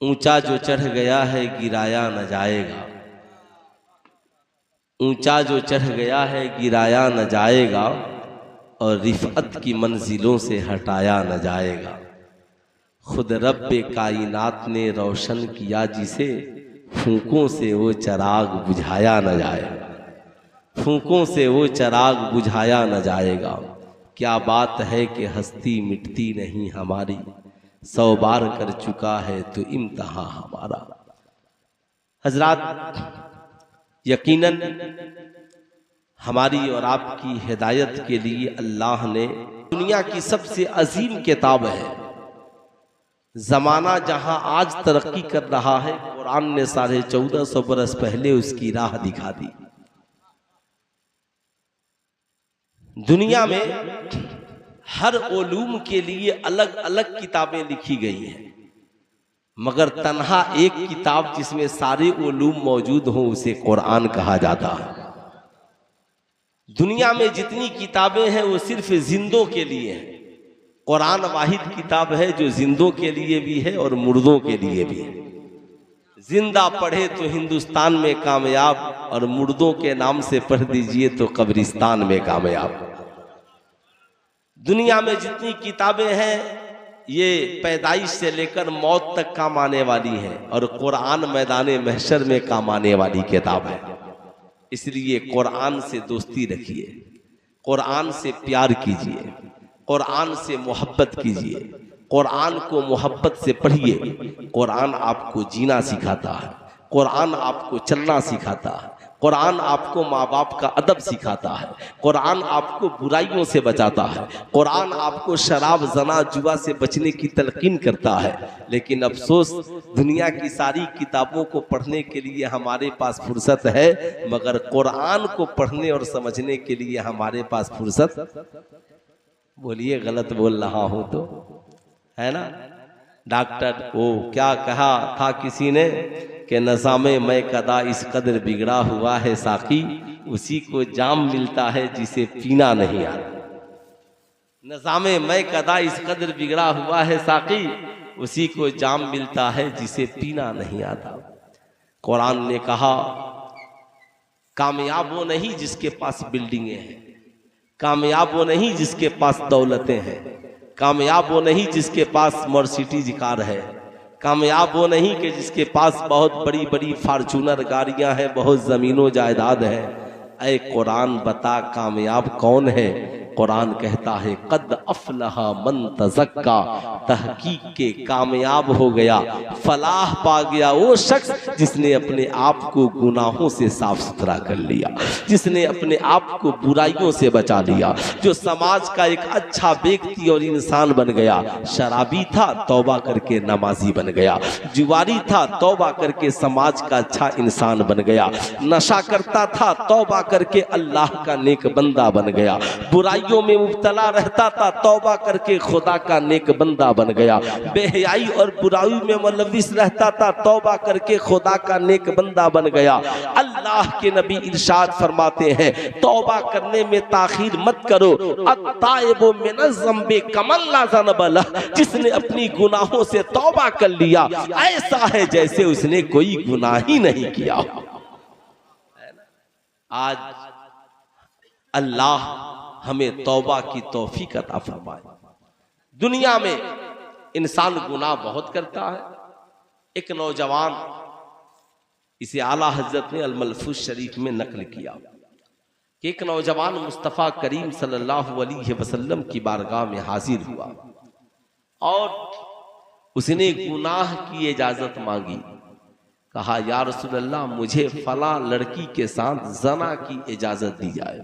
ऊंचा जो चढ़ गया है गिराया न जाएगा, ऊंचा जो चढ़ गया है गिराया न जाएगा, और रिफ़अत की मंजिलों से हटाया न जाएगा। खुद रब्बे कायनात ने रोशन किया जिसे, फूंकों से वो चिराग बुझाया न जाएगा, फूंकों से वो चिराग बुझाया न जाएगा। क्या बात है कि हस्ती मिटती नहीं हमारी, 100 बार कर चुका है तो इम्तिहान हमारा। हजरात, यकीनन हमारी और आपकी हिदायत के लिए अल्लाह ने दुनिया की सबसे अजीम किताब है। जमाना जहां आज तरक्की कर रहा है, कुरान ने 1450 बरस पहले उसकी राह दिखा दी। दुनिया में हर उलूम के लिए अलग अलग किताबें लिखी गई हैं, मगर तन्हा एक किताब जिसमें सारे उलूम मौजूद हों उसे कुरान कहा जाता है। दुनिया में जितनी किताबें हैं वो सिर्फ जिंदों के लिए हैं। कुरान वाहिद किताब है जो जिंदों के लिए भी है और मुर्दों के लिए भी है। जिंदा पढ़े तो हिंदुस्तान में कामयाब, और मुर्दों के नाम से पढ़ दीजिए तो कब्रिस्तान में कामयाब। दुनिया में जितनी किताबें हैं ये पैदाइश से लेकर मौत तक काम आने वाली हैं, और कुरान मैदान महशर में काम आने वाली किताब है। इसलिए कुरान से दोस्ती रखिए, कुरान से प्यार कीजिए, कुरान से मोहब्बत कीजिए, कुरान को मोहब्बत से पढ़िए। कुरान आपको जीना सिखाता है, कुरान आपको चलना सिखाता है, कुरान आपको माँ बाप का अदब सिखाता है, कुरान आपको बुराइयों से बचाता है, कुरान आपको शराब जना जुआ से बचने की तलकीन करता है। लेकिन अफसोस, दुनिया की सारी किताबों को पढ़ने के लिए हमारे पास फुर्सत है, मगर कुरान को पढ़ने और समझने के लिए हमारे पास फुर्सत, बोलिए गलत बोल रहा हूं तो, है ना। डॉक्टर वो क्या कहा था किसी ने कि नज़ामे मैं कदा इस कदर बिगड़ा हुआ है साकी, उसी को जाम मिलता है जिसे पीना नहीं आता। नज़ामे मैं कदा इस कदर बिगड़ा हुआ है साकी, उसी को जाम मिलता है जिसे पीना नहीं आता। कुरान ने कहा कामयाब वो नहीं जिसके पास बिल्डिंगें हैं, कामयाब वो नहीं जिसके पास दौलतें हैं, कामयाब वो नहीं जिसके पास मर्सिडीज कार है, कामयाब वो नहीं कि जिसके पास बहुत बड़ी बड़ी फार्चूनर गाड़ियां हैं, बहुत ज़मीनों जायदाद है। ऐ कुरान बता कामयाब कौन है। कुरान कहता है कद अफलहा मन तज़क्का, तहकीक के कामयाब हो गया, फलाह पा गया वो शख्स जिसने अपने आप को गुनाहों से साफ सुथरा कर लिया, जिसने अपने आप को बुराइयों से बचा लिया, जो समाज का एक अच्छा व्यक्ति और इंसान बन गया। शराबी था तौबा करके नमाजी बन गया, जुआरी था तौबा करके समाज का अच्छा इंसान बन गया, नशा करता था तौबा करके अल्लाह का नेक बंदा बन गया, बुराइयों में मुब्तला रहता था तौबा करके खुदा का नेक बंदा बन गया, बेहयाई और बुराई में मुलव्विस रहता था तौबा करके खुदा का नेक बंदा बन गया। अल्लाह के नबी इरशाद फरमाते हैं तौबा करने में ताखीर मत करो, अत्ताइबु मिनज़्ज़म्बि कमन ला ज़नब लह, जिसने अपनी गुनाहों से तौबा कर लिया ऐसा है जैसे उसने कोई गुनाह ही नहीं किया। आज अल्लाह हमें तौबा की तौफीक अता फरमाए। दुनिया में इंसान गुनाह बहुत करता है। एक नौजवान, इसे आला हजरत ने अल-मलफूज शरीफ में नकल किया कि एक नौजवान मुस्तफ़ा करीम सल्लल्लाहु अलैहि वसल्लम की बारगाह में हाजिर हुआ और उसने गुनाह की इजाजत मांगी। कहा या रसूल अल्लाह, मुझे फला लड़की के साथ जना की इजाजत दी जाए।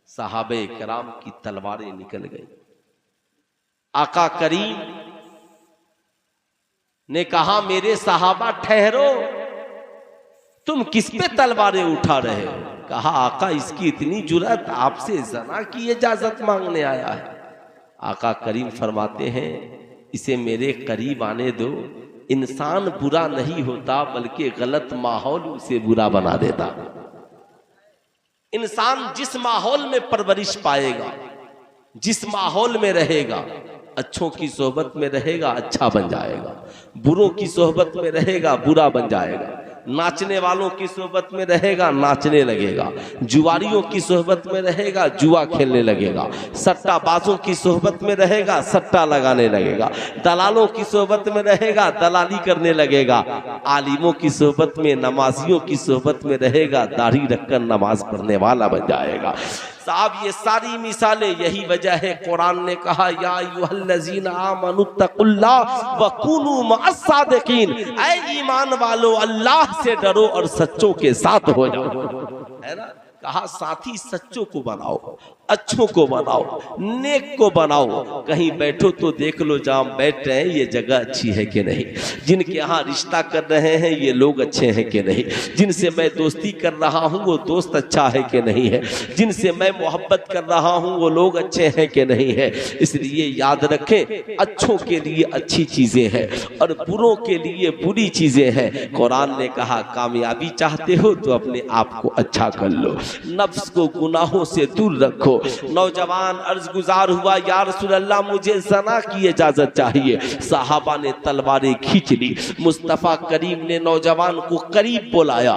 सहाबे कराम की तलवारें निकल गई। आका करीम ने कहा मेरे सहाबा ठहरो, तुम किस पे तलवारें उठा रहे हो। कहा आका इसकी इतनी जुर्रत, आपसे जना की इजाजत मांगने आया है। आका करीम फरमाते हैं इसे मेरे करीब आने दो। इंसान बुरा नहीं होता बल्कि गलत माहौल उसे बुरा बना देता। इंसान जिस माहौल में परवरिश पाएगा, जिस माहौल में रहेगा, अच्छों की सोहबत में रहेगा अच्छा बन जाएगा, बुरों की सोहबत में रहेगा बुरा बन जाएगा, नाचने वालों की सोहबत में रहेगा नाचने लगेगा, जुआरियों की सोहबत में रहेगा जुआ खेलने लगेगा, सट्टाबाजों की सोहबत में रहेगा सट्टा लगाने लगेगा, दलालों की सोहबत में रहेगा दलाली करने लगेगा, आलिमों की सोहबत में, नमाजियों की सोहबत में रहेगा दाढ़ी रखकर नमाज पढ़ने वाला बन जाएगा। साहब ये सारी मिसालें, यही वजह है कुरान ने कहा या अय्युहल्लज़ीना आमनुत्तकुल्लाह व कूनू मअस्सादिकीन, ऐ ईमान वालो अल्लाह से डरो और सच्चों के साथ हो जाओ, है ना। कहा साथी सच्चों को बनाओ, अच्छों को बनाओ, नेक को बनाओ। कहीं बैठो तो देख लो जहाँ बैठ रहे हैं ये जगह अच्छी है कि नहीं, जिनके यहाँ रिश्ता कर रहे हैं ये लोग अच्छे हैं कि नहीं, जिनसे मैं दोस्ती कर रहा हूँ वो दोस्त अच्छा है कि नहीं है, जिनसे मैं मोहब्बत कर रहा हूँ वो लोग अच्छे हैं कि नहीं है। इसलिए याद रखें अच्छों के लिए अच्छी चीज़ें हैं और बुरों के लिए बुरी चीज़ें हैं। कुरान ने कहा कामयाबी चाहते हो तो अपने आप को अच्छा कर लो, नफ्स को गुनाहों से दूर रखो। नौजवान अर्ज गुजार हुआ या रसूल अल्लाह मुझे जना की इजाजत चाहिए। साहबा ने तलवारें खींच ली, मुस्तफा करीम ने नौजवान को करीब बुलाया,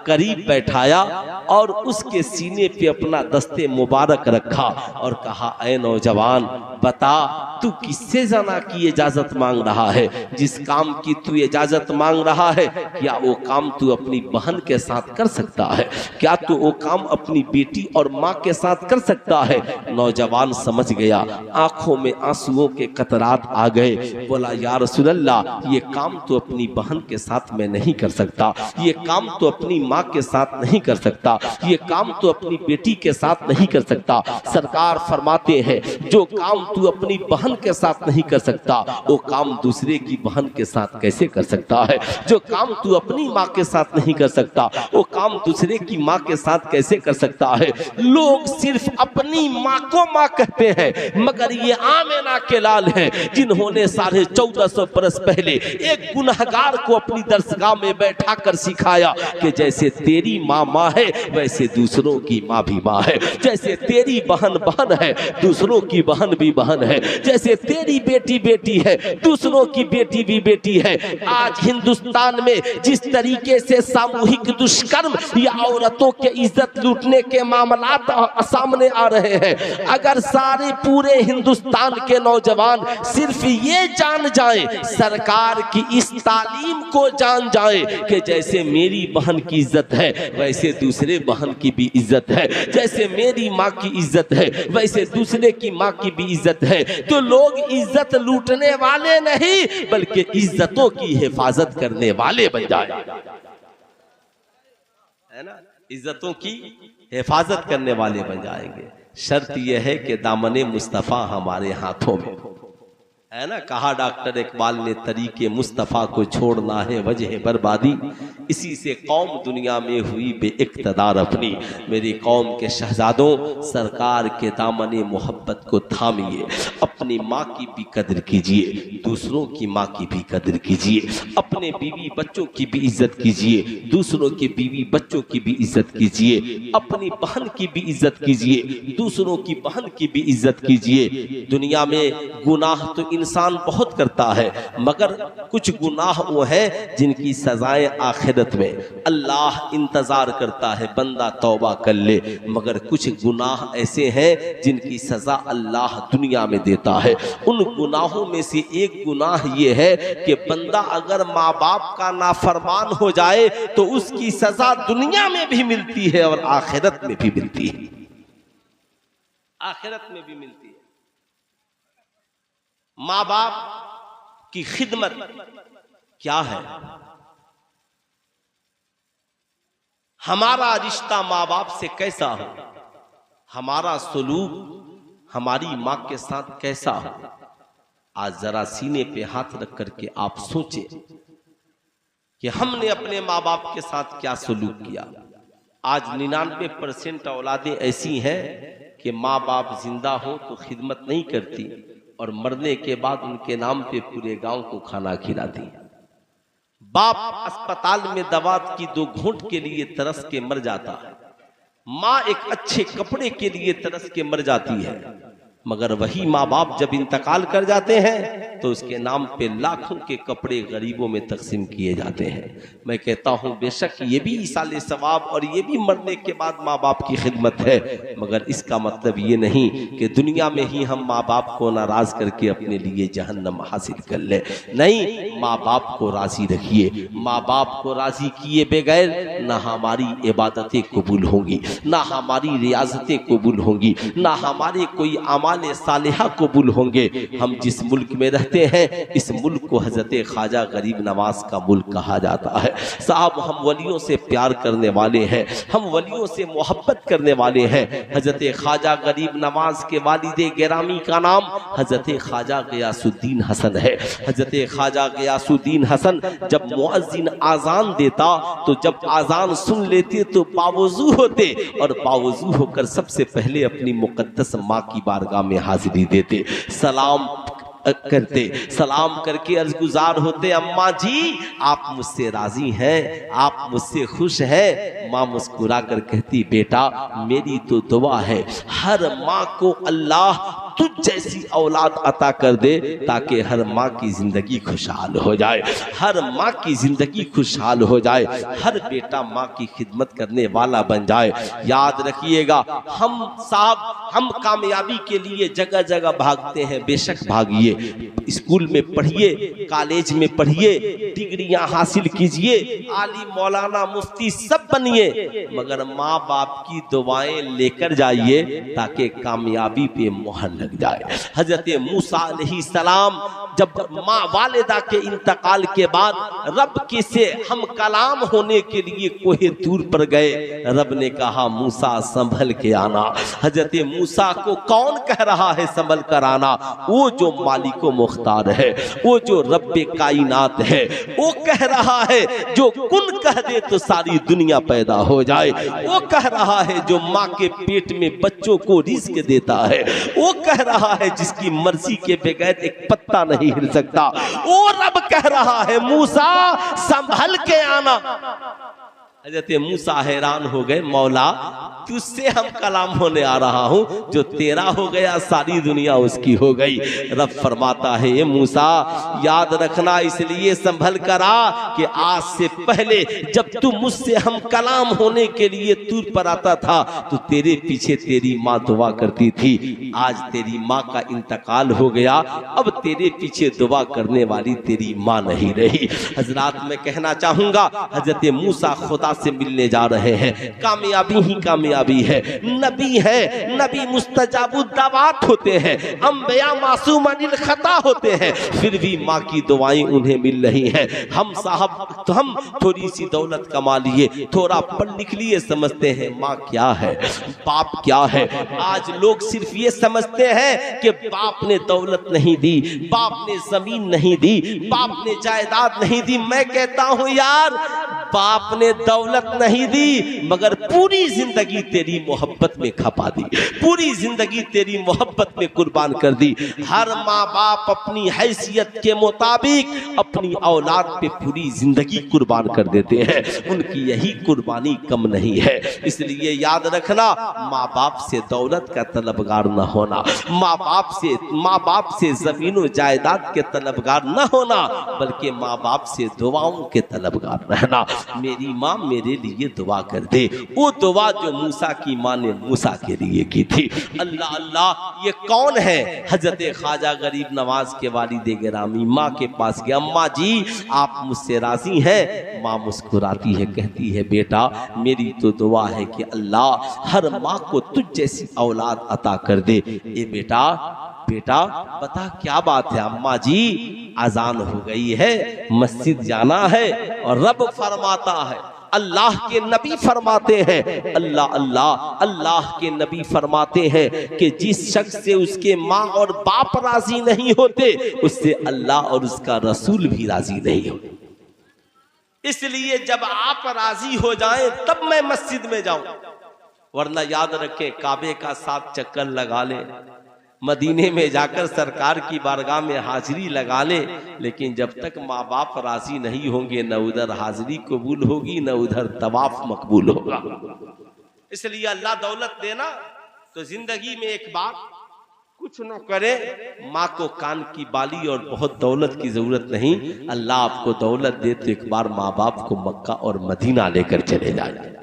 करीब बैठाया और उसके सीने पे अपना दस्ते मुबारक रखा और कहा ऐ नौजवान बता तू किससे जना की इजाजत मांग रहा है, जिस काम की तू इजाजत मांग रहा है क्या वो काम तू अपनी बहन के साथ कर सकता है, क्या तू वो काम अपनी बेटी और माँ के साथ कर सकता है। नौजवान समझ गया, आंखों में आंसुओं के कतरात आ गए, बोला या रसूल अल्लाह ये काम तो अपनी बहन के साथ मैं नहीं कर सकता, ये काम तो अपनी माँ के साथ नहीं कर सकता, ये काम तो अपनी बेटी के साथ नहीं कर सकता। सरकार फरमाते हैं जो काम तू अपनी बहन के साथ नहीं कर सकता वो काम दूसरे की बहन के साथ कैसे कर सकता है, जो काम तू अपनी माँ के साथ नहीं कर सकता वो काम दूसरे की माँ के साथ कैसे कर सकता है। लोग सिर्फ अपनी माँ को माँ कहते हैं मगर ये आमेना के लाल हैं जिन्होंने 1450 बरस पहले एक गुनहगार को अपनी दरसगाह में बैठा कर सिखाया कि जैसे तेरी माँ माँ है वैसे दूसरों की माँ भी माँ है, जैसे तेरी बहन बहन है दूसरों की बहन भी बहन है, जैसे तेरी बेटी बेटी है दूसरों की बेटी भी बेटी है। आज हिंदुस्तान में जिस तरीके से सामूहिक दुष्कर्म या औरतों के इज्जत लूटने के मामलात सामने आ रहे हैं, अगर सारे पूरे हिंदुस्तान के नौजवान सिर्फ ये जान जाएं, सरकार की इस तालीम को जान जाएं कि जैसे मेरी बहन की इज्जत है वैसे दूसरे बहन की भी इज्जत है, जैसे मेरी माँ की इज्जत है वैसे दूसरे की माँ की भी इज्जत है, तो लोग इज्जत लूटने वाले नहीं बल्कि इज्जतों की हिफाजत करने वाले बन जाए, है ना, इज्जतों की हिफाजत करने वाले बन जाएंगे। शर्त यह है कि दामने मुस्तफ़ा हमारे हाथों में, है ना। कहा डॉक्टर इकबाल ने तरीके मुस्तफ़ा को छोड़ना है वजह बर्बादी, इसी से कौम दुनिया में हुई बेइक़्तिदार अपनी। मेरी कौम के शहजादों सरकार के दामने मोहब्बत को थामिए, अपनी माँ की भी कदर कीजिए, दूसरों की माँ की भी कदर कीजिए, अपने बीवी बच्चों की भी इज्जत कीजिए, दूसरों के बीवी बच्चों की भी इज्जत कीजिए, अपनी बहन की भी इज्जत कीजिए, दूसरों की बहन की भी इज्जत कीजिए। दुनिया में गुनाह तो इंसान बहुत करता है मगर कुछ गुनाह वो है जिनकी सजाएं आखिरत में अल्लाह इंतजार करता है बंदा तौबा कर ले, मगर कुछ गुनाह ऐसे हैं जिनकी सजा अल्लाह दुनिया में देता है। उन गुनाहों में से एक गुनाह ये है कि बंदा अगर माँ बाप का नाफरमान हो जाए तो उसकी सजा दुनिया में भी मिलती है और आखिरत में भी मिलती है, आखिरत में भी मिलती है। माँ बाप की खिदमत क्या है, हमारा रिश्ता माँ बाप से कैसा हो, हमारा सलूक हमारी माँ के साथ कैसा हो। आज जरा सीने पे हाथ रख करके आप सोचें कि हमने अपने माँ बाप के साथ क्या सलूक किया। आज 99% औलादें ऐसी हैं कि माँ बाप जिंदा हो तो खिदमत नहीं करती और मरने के बाद उनके नाम पे पूरे गांव को खाना खिलाती। बाप अस्पताल में दवा की 2 घूंट के लिए तरस के मर जाता है, माँ एक अच्छे कपड़े के लिए तरस के मर जाती है, मगर वही माँ बाप जब इंतकाल कर जाते हैं तो उसके नाम पे लाखों के कपड़े गरीबों में तकसीम किए जाते हैं। मैं कहता हूँ बेशक ये भी ईसाले सवाब और ये भी मरने के बाद माँ बाप की खिदमत है, मगर इसका मतलब ये नहीं कि दुनिया में ही हम माँ बाप को नाराज करके अपने लिए जहन्नम हासिल कर ले। नहीं, माँ बाप को राजी रखिए। माँ बाप को राजी किए बगैर ना हमारी इबादतें कबूल होंगी, ना हमारी रियाजतें कबूल होंगी, ना हमारे कोई अमाल सालिहा कबूल होंगे। हम जिस मुल्क में रहते हैं इस मुल्क को हजरत ख्वाजा गरीब नवाज का मुल्क कहा जाता है। साहब, हम वलियों से प्यार करने वाले हैं, हम वलियों से मोहब्बत करने वाले हैं। हजरत ख्वाजा गरीब नवाज के वालिदे गिरामी का नाम हजरत ख्वाजा गयासुद्दीन हसन है। हजरत ख्वाजा गयासुद्दीन हसन जब मुअज्जिन आजान देता तो जब आजान सुन लेते तो बावजू होते और बावजू होकर सबसे पहले अपनी मुकद्दस माँ की बारगाह में हाजिरी देते, सलाम करते, सलाम करके अर्ज़गुज़ार होते, अम्मा जी आप मुझसे राजी हैं, आप मुझसे खुश हैं। माँ मुस्कुरा कर कहती, बेटा मेरी तो दुआ है हर माँ को अल्लाह तुझ जैसी औलाद अता कर दे ताकि हर माँ की जिंदगी खुशहाल हो जाए, हर माँ की जिंदगी खुशहाल हो जाए, हर बेटा माँ की खिदमत करने वाला बन जाए। याद रखिएगा, हम कामयाबी के लिए जगह जगह भागते हैं, बेशक भागिए, स्कूल में पढ़िए, कॉलेज में पढ़िए, डिग्रियां हासिल कीजिए, आलिम मौलाना मुफ्ती सब बनिए, मगर माँ बाप की दुआएं लेकर जाइए ताकि कामयाबी पे मोहर लग जाए। हजरत मूसा अलैहिस्सलाम जब माँ वालिदा के इंतकाल के बाद रब के से हम कलाम होने के लिए कोहे तूर पर गए, रब ने कहा मूसा संभल के आना। हजरत मूसा को कौन कह रहा है संभल कर आना? वो जो मालिको मुख्तार है, वो जो रब्बे कायनात है, वो कह रहा है जो कुन कह दे तो सारी दुनिया पैदा हो जाए, वो कह रहा है जो माँ के पेट में बच्चों को रिज़्क देता है, वो कह रहा है जिसकी मर्जी के बगैर एक पत्ता नहीं हिल सकता, वो रब कह रहा है मूसा संभल के आना। हजरत मूसा हैरान हो गए, मौला तुझसे हम कलाम होने आ रहा हूं, जो तेरा हो गया सारी दुनिया उसकी हो गई। रब फरमाता है, ये मूसा याद रखना इसलिए संभल कर आ कि आज से पहले जब तू मुझसे हम कलाम होने के लिए तूर पर आता था तो तेरे पीछे तेरी माँ दुआ करती थी, आज तेरी माँ का इंतकाल हो गया, अब तेरे पीछे दुआ करने वाली तेरी माँ नहीं रही। हजरात मैं कहना चाहूंगा, हजरत मूसा खुदा से मिलने जा रहे हैं, कामयाबी ही कामयाबी है, नबी है, नबी मुस्तजाबुद दावात होते हैं, अंबिया मासूम अनिल खता होते हैं, फिर भी माँ की दुआएं उन्हें मिल रही हैं। हम साहब तो हम थोड़ी सी दौलत कमा लिए, थोड़ा पढ़ लिख लिए, समझते हैं माँ क्या है, बाप क्या है। आज लोग सिर्फ ये समझते हैं कि बाप ने दौलत नहीं दी, बाप ने जमीन नहीं दी, बाप ने जायदाद नहीं दी। मैं कहता हूं यार, बाप ने दौलत नहीं दी मगर पूरी जिंदगी तेरी मोहब्बत में खपा दी, पूरी जिंदगी तेरी मोहब्बत में कुर्बान कर दी। हर माँ बाप अपनी हैसियत के मुताबिक अपनी औलाद पे पूरी जिंदगी कुर्बान कर देते हैं, उनकी यही कुर्बानी कम नहीं है। इसलिए याद रखना, माँ बाप से दौलत का तलबगार न होना, माँ बाप से जमीन जायदाद के तलबगार न होना, बल्कि माँ बाप से दुआओं के तलबगार रहना। मेरी माँ मेरे लिए दुआ कर दे, वो दुआ जो मूसा की माँ ने मूसा के लिए की थी। अल्लाह अल्लाह, ये कौन है? हजरत ख्वाजा गरीब नवाज के वालिदे गिरामी माँ के पास गया, अम्मा जी आप मुझसे राजी हैं? माँ मुस्कुराती है, कहती है बेटा मेरी तो दुआ है कि अल्लाह हर माँ को तुझ जैसी औलाद अता कर दे। ए बेटा बता क्या बात है? अम्मा जी अजान हो गई है, मस्जिद जाना है। और रब फरमाता है, अल्लाह के नबी फरमाते हैं, अल्लाह के नबी फरमाते हैं कि जिस शख्स से उसके माँ और बाप राजी नहीं होते उससे अल्लाह और उसका रसूल भी राजी नहीं होते। इसलिए जब आप राजी हो जाएं तब मैं मस्जिद में जाऊं, वरना याद रखें काबे का 7 चक्कर लगा ले, मदीने में जाकर सरकार की बारगाह में हाजिरी लगा ले, लेकिन जब तक माँ बाप राजी नहीं होंगे न उधर हाजिरी कबूल होगी न उधर तवाफ मकबूल होगा। इसलिए अल्लाह दौलत देना तो जिंदगी में एक बार कुछ न करे, माँ को कान की बाली और बहुत दौलत की जरूरत नहीं। अल्लाह आपको दौलत दे तो एक बार माँ बाप को मक्का और मदीना लेकर चले जाइए,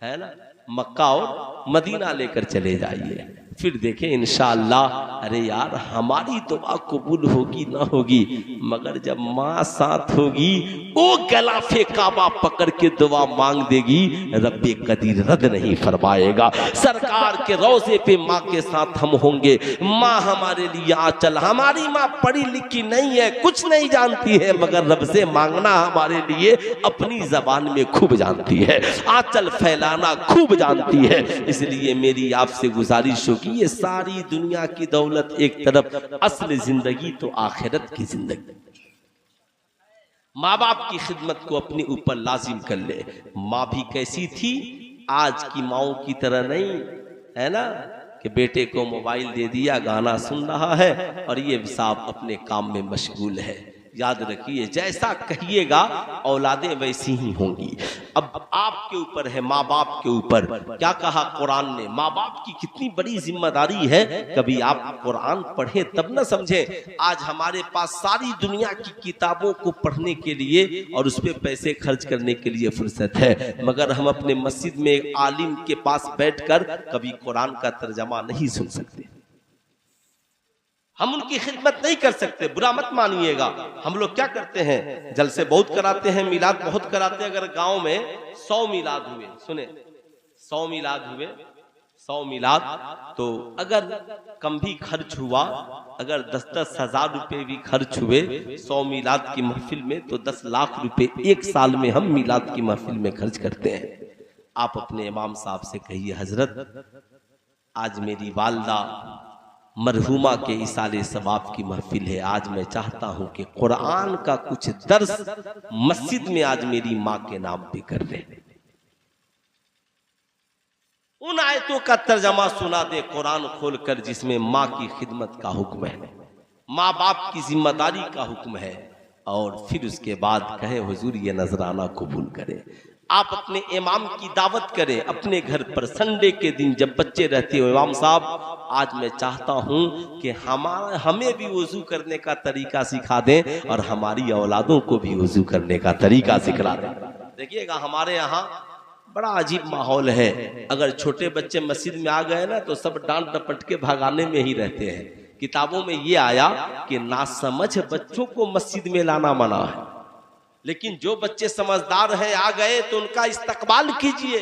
है ना, मक्का और मदीना लेकर चले जाइए, फिर देखें इंशाअल्लाह। अरे यार, हमारी दुआ कबूल होगी ना होगी, मगर जब माँ साथ होगी, वो गलाफे काबा पकड़ के दुआ मांग देगी, रब्बे कदीर रद्द नहीं फरमाएगा। सरकार के रोजे पे माँ के साथ हम होंगे। माँ हमारे लिए आंचल, हमारी माँ पढ़ी लिखी नहीं है, कुछ नहीं जानती है, मगर रब से मांगना हमारे लिए अपनी जबान में खूब जानती है, आंचल फैलाना खूब जानती है। इसलिए मेरी आपसे गुजारिश होगी, ये सारी दुनिया की दौलत एक तरफ, असल जिंदगी तो आखिरत की जिंदगी। माँ बाप की खिदमत को अपने ऊपर लाजिम कर ले। माँ भी कैसी थी, आज की माओं की तरह नहीं, है ना, कि बेटे को मोबाइल दे दिया, गाना सुन रहा है और ये साहब अपने काम में मशगूल है। याद रखिए, जैसा कहिएगा औलादें वैसी ही होंगी। अब आपके ऊपर है, माँ बाप के ऊपर। क्या कहा कुरान ने, माँ बाप की कितनी बड़ी जिम्मेदारी है। कभी आप कुरान पढ़े तब ना समझे। आज हमारे पास सारी दुनिया की किताबों को पढ़ने के लिए और उस पर पैसे खर्च करने के लिए फुर्सत है, मगर हम अपने मस्जिद में एक आलिम के पास बैठकर कभी कुरान का तर्जमा नहीं सुन सकते, हम उनकी खिदमत नहीं कर सकते। बुरा मत मानिएगा। हम लोग क्या करते हैं, जलसे बहुत कराते हैं, मिलाद बहुत कराते हैं। अगर गांव में 100 मिलाद हुए, सुने 100 मिलाद हुए, 100 मिलाद, तो अगर कम भी खर्च हुआ, अगर 10-10 हजार रुपए भी खर्च हुए 100 मिलाद की महफिल में, तो 10 लाख रुपए एक साल में हम मिलाद की महफिल में खर्च करते हैं। आप अपने इमाम साहब से कहिए, हजरत आज मेरी वालदा मरहुमा के इसाले सवाब की महफिल है, आज मैं चाहता हूं कि कुरान का कुछ दर्स मस्जिद में आज मेरी माँ के नाम पे कर दे। उन आयतों का तर्जमा सुना दे कुरान खोलकर, जिसमें माँ की खिदमत का हुक्म है, माँ बाप की जिम्मेदारी का हुक्म है, और फिर उसके बाद कहे हुजूर ये नजराना कबूल करे। आप अपने इमाम की दावत करें अपने घर पर। संडे के दिन जब बच्चे रहते हो, इमाम साहब आज मैं चाहता हूं कि हमें भी वजू करने का तरीका सिखा दें और हमारी औलादों को भी वजू करने का तरीका सिखा दें। देखिएगा, हमारे यहाँ बड़ा अजीब माहौल है। अगर छोटे बच्चे मस्जिद में आ गए ना, तो सब डांट डपट के भगाने में ही रहते हैं। किताबों में ये आया कि नासमझ बच्चों को मस्जिद में लाना मना है, लेकिन जो बच्चे समझदार हैं आ गए तो उनका इस्तकबाल कीजिए,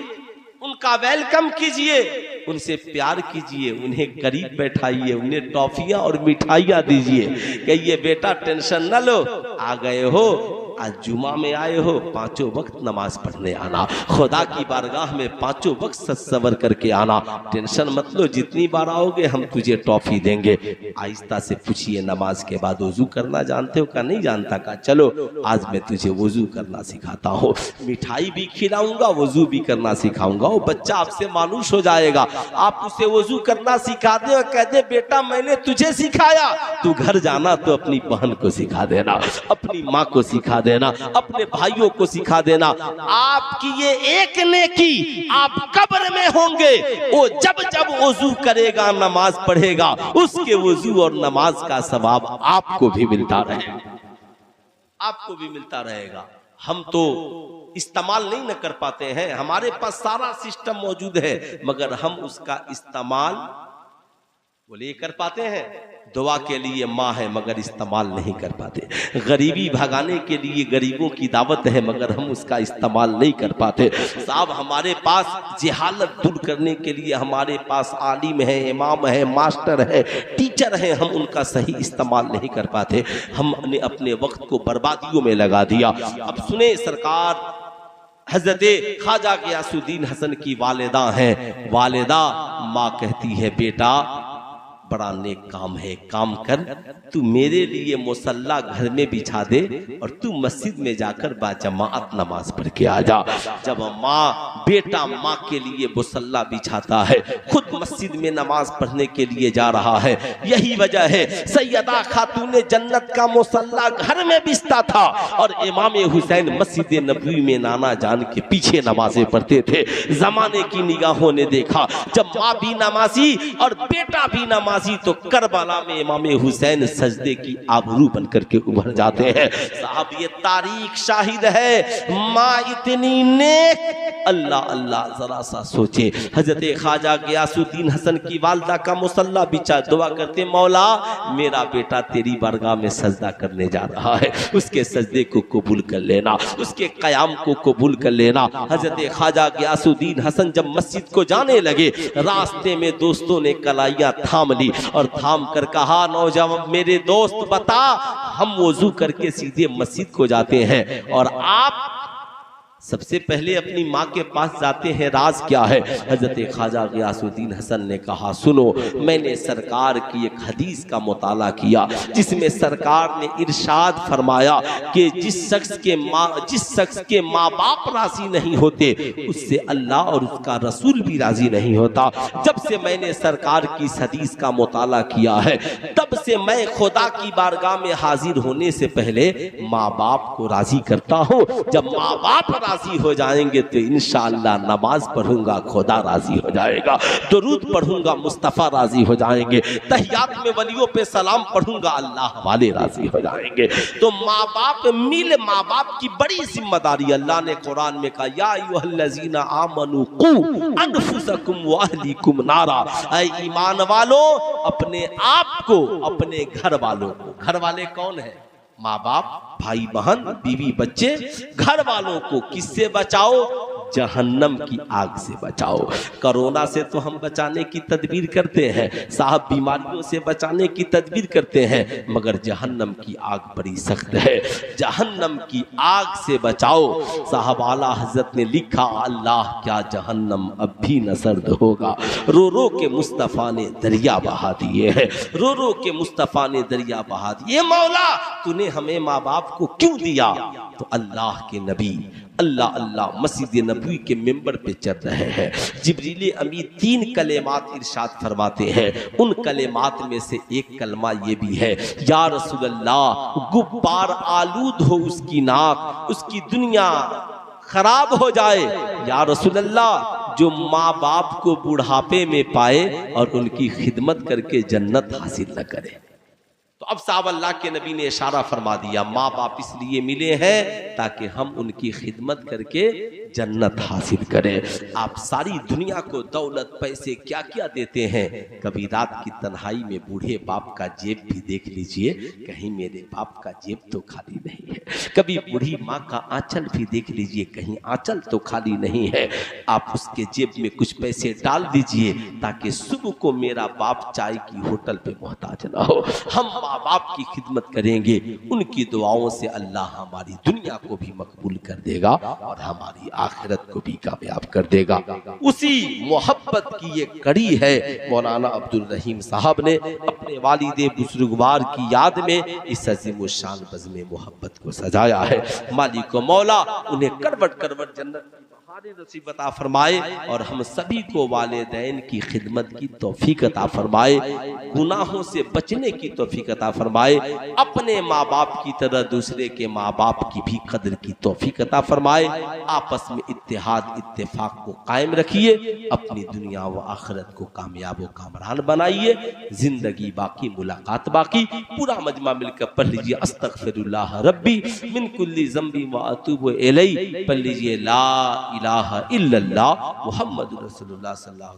उनका वेलकम कीजिए, उनसे प्यार कीजिए, उन्हें करीब बैठाइए, उन्हें टॉफियां और मिठाइयां दीजिए। कहिए बेटा टेंशन न लो, आ गए हो, आज जुमा में आए हो, 5 वक्त नमाज पढ़ने आना, खुदा की बारगाह में 5 वक्त सत्सवर करके आना, टेंशन मत लो, जितनी बार आओगे हम तुझे टॉफी देंगे। आहिस्ता से पूछिए, नमाज के बाद वजू करना जानते हो का नहीं जानता का, चलो आज मैं तुझे वजू करना सिखाता हूँ, मिठाई भी खिलाऊंगा, वजू भी करना सिखाऊंगा। वो बच्चा आपसे मानूस हो जाएगा। आप उसे वजू करना सिखा दे और कह दे बेटा मैंने तुझे सिखाया, तू घर जाना तो अपनी बहन को सिखा देना, अपनी माँ को सिखा देना, अपने भाइयों को सिखा देना। आपकी ये एक नेकी आप कब्र में होंगे, वो जब जब वजू करेगा नमाज पढ़ेगा, उसके वजू और नमाज का सवाब आपको भी मिलता रहेगा, आपको भी मिलता रहेगा। हम तो इस्तेमाल नहीं न कर पाते हैं, हमारे पास सारा सिस्टम मौजूद है, मगर हम उसका इस्तेमाल बोले कर पाते हैं। दुआ के लिए माँ है मगर इस्तेमाल नहीं कर पाते, गरीबी भगाने के लिए गरीबों की दावत है मगर हम उसका इस्तेमाल नहीं कर पाते। साहब हमारे पास जिहालत दूर करने के लिए हमारे पास आलिम है, इमाम है, मास्टर है, टीचर है, हम उनका सही इस्तेमाल नहीं कर पाते। हमने अपने वक्त को बर्बादियों में लगा दिया। अब सुने, सरकार हजरत ख्वाजा गियासुद्दीन हसन की वालिदा हैं। वालिदा माँ कहती है बेटा बड़ा नेक काम है, काम कर, तू मेरे लिए मुसल्ला घर में बिछा दे और तू मस्जिद में जाकर बाजमात नमाज पढ़ के आ जा। जब माँ बेटा माँ के लिए मुसल्ला बिछाता है, खुद मस्जिद में नमाज पढ़ने के लिए जा रहा है। यही वजह है सैयदा खातून जन्नत का मुसल्ला घर में बिछता था और इमाम हुसैन मस्जिद नबवी में नाना जान के पीछे नमाजें पढ़ते थे। जमाने की निगाहों ने देखा जब माँ भी नमाजी और बेटा भी नमाजी राजी तो करबला में इमाम हुसैन सजदे की आबरू बन करके उभर जाते हैं। साहब ये तारीख शाहिद है। माँ इतनी नेक, अल्लाह अल्लाह, जरा सा सोचे। हजरत ख्वाजा गियासुद्दीन हसन की वालदा का मुसल्ला बिछा दुआ करते, मौला मेरा बेटा तेरी बारगाह में सजदा करने जा रहा है, उसके सजदे को कबूल कर लेना, उसके कयाम को कबूल कर लेना। हजरत ख्वाजा गियासुद्दीन हसन जब मस्जिद को जाने लगे, रास्ते में दोस्तों ने कलाइयां थाम ली और थाम कर कहा, नौजवान मेरे दोस्त बता, हम वजू करके सीधे मस्जिद को जाते हैं और आप सबसे पहले अपनी माँ के पास जाते हैं, राज क्या है? हजरत ख्वाजा गियासुद्दीन हसन ने कहा, सुनो, मैंने सरकार की एक हदीस का मुताला किया जिसमें सरकार ने इरशाद फरमाया कि जिस शख्स के माँ बाप राजी नहीं होते उससे अल्लाह और उसका रसूल भी राजी नहीं होता। जब से मैंने सरकार की इस हदीस का मुताला किया है, तब से मैं खुदा की बारगाह में हाजिर होने से पहले माँ बाप को राजी करता हूँ। जब माँ बाप राजी हो जाएंगे तो इंशाअल्लाह नमाज पढ़ूंगा, खुदा राजी हो जाएगा, दुरूद पढ़ूंगा, मुस्तफा राजी हो जाएंगे, तहियात में वलियों पे सलाम पढ़ूंगा, अल्लाह वाले राजी हो जाएंगे। तो माँ बाप की बड़ी जिम्मेदारी। अल्लाह ने कुरान में कहा, या अय्युहल्लज़ीना आमनू कू अनफुसकुम व अहलीकुम नारा, ऐ ईमान वालों, अपने आप को, अपने घर वालों को, घर वाले कौन है? माँ बाप, भाई बहन, बीवी बच्चे, घर वालों को किससे बचाओ? जहन्नम की आग से बचाओ। कोरोना से तो हम बचाने की तदबीर करते हैं, साहब बीमारियों से बचाने की तदबीर करते हैं, मगर जहन्नम की आग बड़ी सख्त है, जहन्नम की आग से बचाओ। साहब आला हजरत ने लिखा, अल्लाह क्या जहन्नम अब भी न सर्द होगा। रो रो के मुस्तफ़ा ने दरिया बहा दिए हैं, रो रो के मुस्तफ़ा ने दरिया बहा दिए। मौला तूने हमें माँ बाप को क्यों दिया? तो अल्लाह के नबी अल्लाह अल्लाह मस्जिद नबवी के मिंबर पे चल रहे हैं। जिब्रील अमीन 3 कलेमात इरशाद फरमाते हैं। उन कलेमात में से एक कलमा ये भी है, या रसूल अल्लाह, गुब्बार आलूद हो उसकी नाक, उसकी दुनिया खराब हो जाए। या रसूल अल्लाह, जो माँ बाप को बुढ़ापे में पाए और उनकी खिदमत करके जन्नत हासिल न करे। तो अब साहब अल्लाह के नबी ने इशारा फरमा दिया, माँ बाप इसलिए मिले हैं ताकि हम उनकी खिदमत करके जन्नत हासिल करें। आप सारी दुनिया को दौलत, पैसे, क्या क्या देते हैं, कभी रात की तन्हाई में बूढ़े बाप का जेब भी देख लीजिए, कहीं मेरे बाप का जेब तो खाली नहीं है। कभी बूढ़ी माँ का आंचल भी देख लीजिए, कहीं आंचल तो खाली नहीं है। आप उसके जेब में कुछ पैसे डाल दीजिए ताकि सुबह को मेरा बाप चाय की होटल पे मोहताज ना हो। हम माँ बाप की खिदमत करेंगे, उनकी दुआओं से अल्लाह हमारी दुनिया को भी मकबूल कर देगा और हमारी आखिरत को भी कामयाब कर देगा। उसी मोहब्बत की ये कड़ी है, मौलाना अब्दुल रहीम साहब ने अपने वालिदे बुजुर्गवार की याद में इस अजीम शान बज़्म मोहब्बत को सजाया है। मालिक मौला उन्हें करवट करवट जन्नत नसीब अता फरमाए और हम सभी को वालिदैन की खिदमत की तौफीक अता फरमाए, गुनाहों से बचने की तौफीक अता फरमाए, अपने माँ बाप की तरह दूसरे के माँ बाप की भी कदर की तौफीक अता फरमाए। आपस में इत्तेहाद इत्तेफाक को कायम रखिए, अपनी दुनिया व आखिरत को कामयाब व कामरान बनाइए। जिंदगी बाकी, मुलाकात बाकी। पूरा मजमा मिलकर पढ़ लीजिए, अस्तगफिरुल्लाह रब्बी मिन कुल्ली ज़ंबी व अतूबु इलैहि। पढ़ लीजिए ला इलाहा इल्लल्लाह मुहम्मदुर रसूलुल्लाह सल्लल्लाहु